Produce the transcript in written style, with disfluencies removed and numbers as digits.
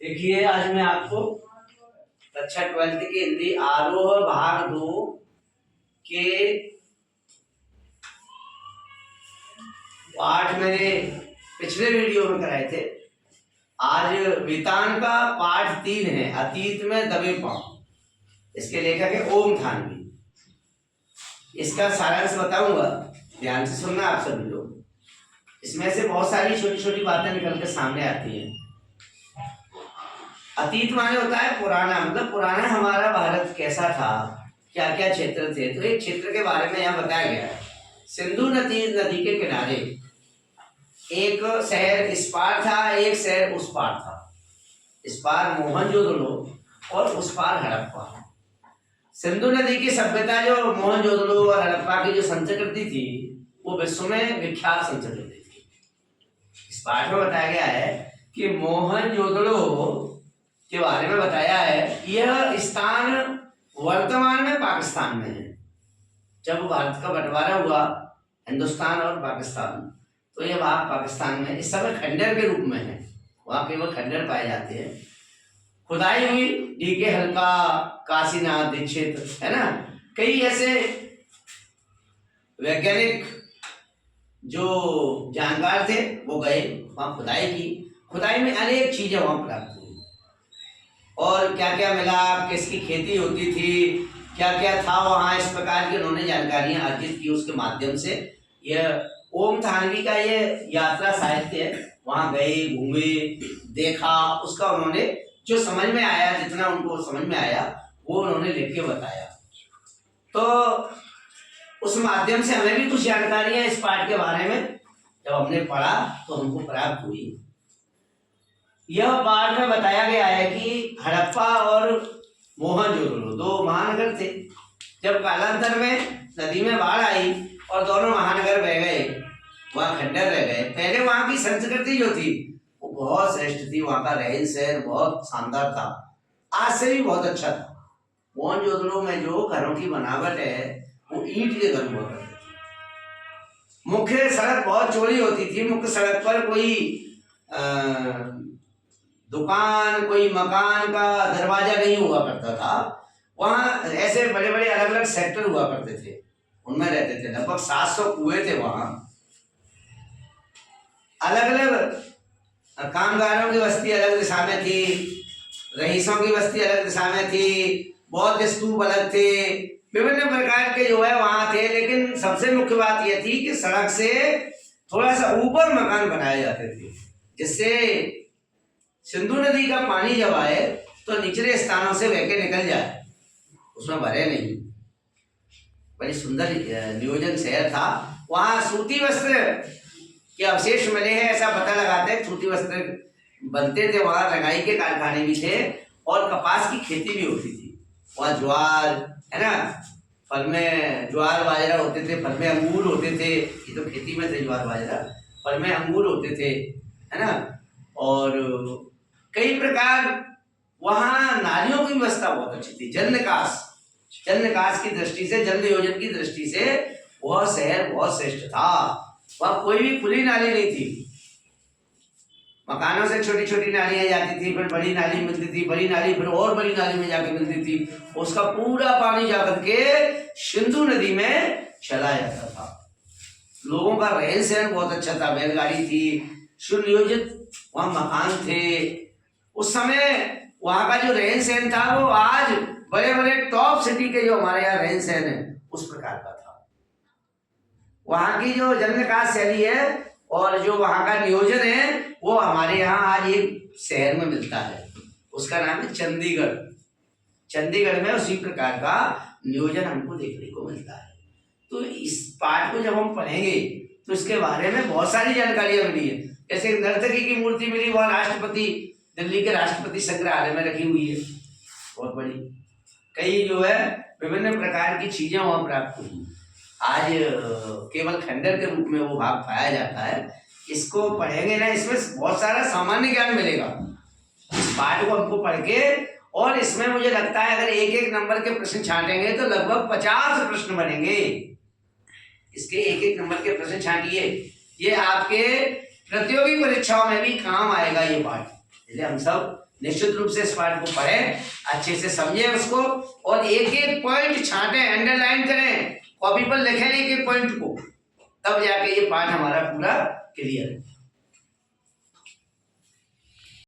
देखिए, आज मैं आपको कक्षा 12th की हिंदी आरोह भाग 2 के पाठ मैंने पिछले वीडियो में कराए थे। आज वितान का पाठ 3 है, अतीत में दबे पांव। इसके लेखक है ओम थानवी। इसका सारांश बताऊंगा, ध्यान से सुनना आप सभी लोग। इसमें से बहुत सारी छोटी छोटी बातें निकल के सामने आती हैं। अतीत माने होता है पुराना, मतलब पुराना हमारा भारत कैसा था, क्या क्या क्षेत्र थे। तो एक क्षेत्र के बारे में यहाँ बताया गया है। सिंधु नदी के किनारे एक शहर इस पार था, एक शहर उस पार था। इस पार मोहनजोदड़ो और उस पार हड़प्पा। सिंधु नदी की सभ्यता जो मोहनजोदड़ो और हड़प्पा की जो संस्कृति थी, वो विश्व में विख्यात संस्कृति थी। इस पाठ में बताया गया है कि मोहनजोदड़ो के बारे में बताया है। यह स्थान वर्तमान में पाकिस्तान में है। जब भारत का बंटवारा हुआ हिंदुस्तान और पाकिस्तान, तो यह भाग पाकिस्तान में इस समय खंडर के रूप में है। वहां केवल खंडर पाए जाते हैं। खुदाई हुई D.K. हल्का, काशीनाथ दीक्षित, है ना। कई ऐसे वैज्ञानिक जो जानकार थे वो गए वहां, खुदाई की। खुदाई में अनेक चीजें वहां प्राप्त हुई और क्या क्या मिला, किसकी खेती होती थी, क्या क्या था वहां, इस प्रकार की उन्होंने जानकारियां अर्जित की। उसके माध्यम से यह ओम थानवी का ये यात्रा साहित्य है। वहां गए, घूमे, देखा, उसका उन्होंने जो समझ में आया, जितना उनको समझ में आया वो उन्होंने लिख के बताया। तो उस माध्यम से हमें भी कुछ जानकारियां इस पाठ के बारे में जब हमने पढ़ा तो हमको प्राप्त हुई। यह पाठ में बताया गया है कि हड़प्पा और मोहनजोदड़ो दो महानगर थे। जब कालांतर में नदी में बाढ़ आई और दोनों महानगर बह गए, वहां खंडर रह गए। पहले वहां की संस्कृति जो थी वो बहुत श्रेष्ठ थी। वहां का रहन सहन बहुत शानदार था, आज से भी बहुत अच्छा था। मोहनजोदड़ो में जो घरों की बनावट है वो ईंट के घर हुआ करते थे। मुख्य सड़क बहुत चौड़ी होती थी। मुख्य सड़क पर कोई दुकान, कोई मकान का दरवाजा नहीं हुआ करता था। वहां ऐसे बड़े बड़े अलग अलग सेक्टर हुआ करते थे, उनमें रहते थे। लगभग 700 कुएं थे वहां। अलग अलग कामगारों की बस्ती अलग दिशा में थी, रईसों की बस्ती अलग दिशा में थी, बौद्ध स्तूप अलग थे, विभिन्न प्रकार के जो है वहां थे। लेकिन सबसे मुख्य बात यह थी कि सड़क से थोड़ा सा ऊपर मकान बनाए जाते थे, जिससे सिंधु नदी का पानी जब आए तो निचले स्थानों से बह के निकल जाए, उसमें भरे नहीं। बड़ी सुंदर नियोजन शहर था। वहां सूती वस्त्र के अवशेष मिले हैं, ऐसा पता लगाते हैं। सूती वस्त्र बनते थे वहां, रंगाई के कारखाने भी थे और कपास की खेती भी होती थी। वहां ज्वार, है ना, फल में ज्वार बाजरा होते थे, फल में अंगूर होते थे। ये तो खेती में थे ज्वार बाजरा, फल में अंगूर होते थे, है ना। और कई प्रकार वहां नालियों की व्यवस्था बहुत अच्छी थी। जल निकास की दृष्टि से, जल नियोजन की दृष्टि से वह शहर बहुत श्रेष्ठ था। वहां कोई भी खुली नाली नहीं थी। मकानों से छोटी छोटी नालियां जाती थी, फिर बड़ी नाली मिलती थी, बड़ी नाली फिर और बड़ी नाली में जाकर मिलती थी। उसका पूरा पानी जाकर के सिंधु नदी में चला जाता था। लोगों का रहन सहन बहुत अच्छा था, बैलगाड़ी थी, सुनियोजित वहां मकान थे। उस समय वहां का जो रहन सहन था वो आज बड़े बड़े टॉप सिटी के जो हमारे यहाँ रहन सहन है उस प्रकार का था। वहां की जो जल निकास शैली है और जो वहां का नियोजन है वो हमारे यहाँ आज एक शहर में मिलता है, उसका नाम है चंडीगढ़। चंडीगढ़ में उसी प्रकार का नियोजन हमको देखने को मिलता है। तो इस पाठ को जब हम पढ़ेंगे तो इसके बारे में बहुत सारी जानकारियां मिली है। जैसे नर्तकी की मूर्ति मिली, वह राष्ट्रपति, दिल्ली के राष्ट्रपति संग्रहालय में रखी हुई है, बहुत बड़ी। कई जो है विभिन्न प्रकार की चीजें वहां प्राप्त हुई। आज केवल खंडर के रूप में वो भाग पाया जाता है। इसको पढ़ेंगे ना, इसमें बहुत सारा सामान्य ज्ञान मिलेगा इस पाठ को हमको पढ़ के। और इसमें मुझे लगता है अगर एक एक नंबर के प्रश्न छांटेंगे तो लगभग 50 प्रश्न बनेंगे। इसके एक एक नंबर के प्रश्न छांटिए, ये आपके प्रतियोगी परीक्षाओं में भी काम आएगा ये पाठ। इसलिए हम सब निश्चित रूप से इस पाठ को पढ़ें, अच्छे से समझें उसको, और एक एक पॉइंट छांटें, अंडरलाइन करें, कॉपी पर लिखें एक एक पॉइंट को, तब जाके ये पाठ हमारा पूरा क्लियर है।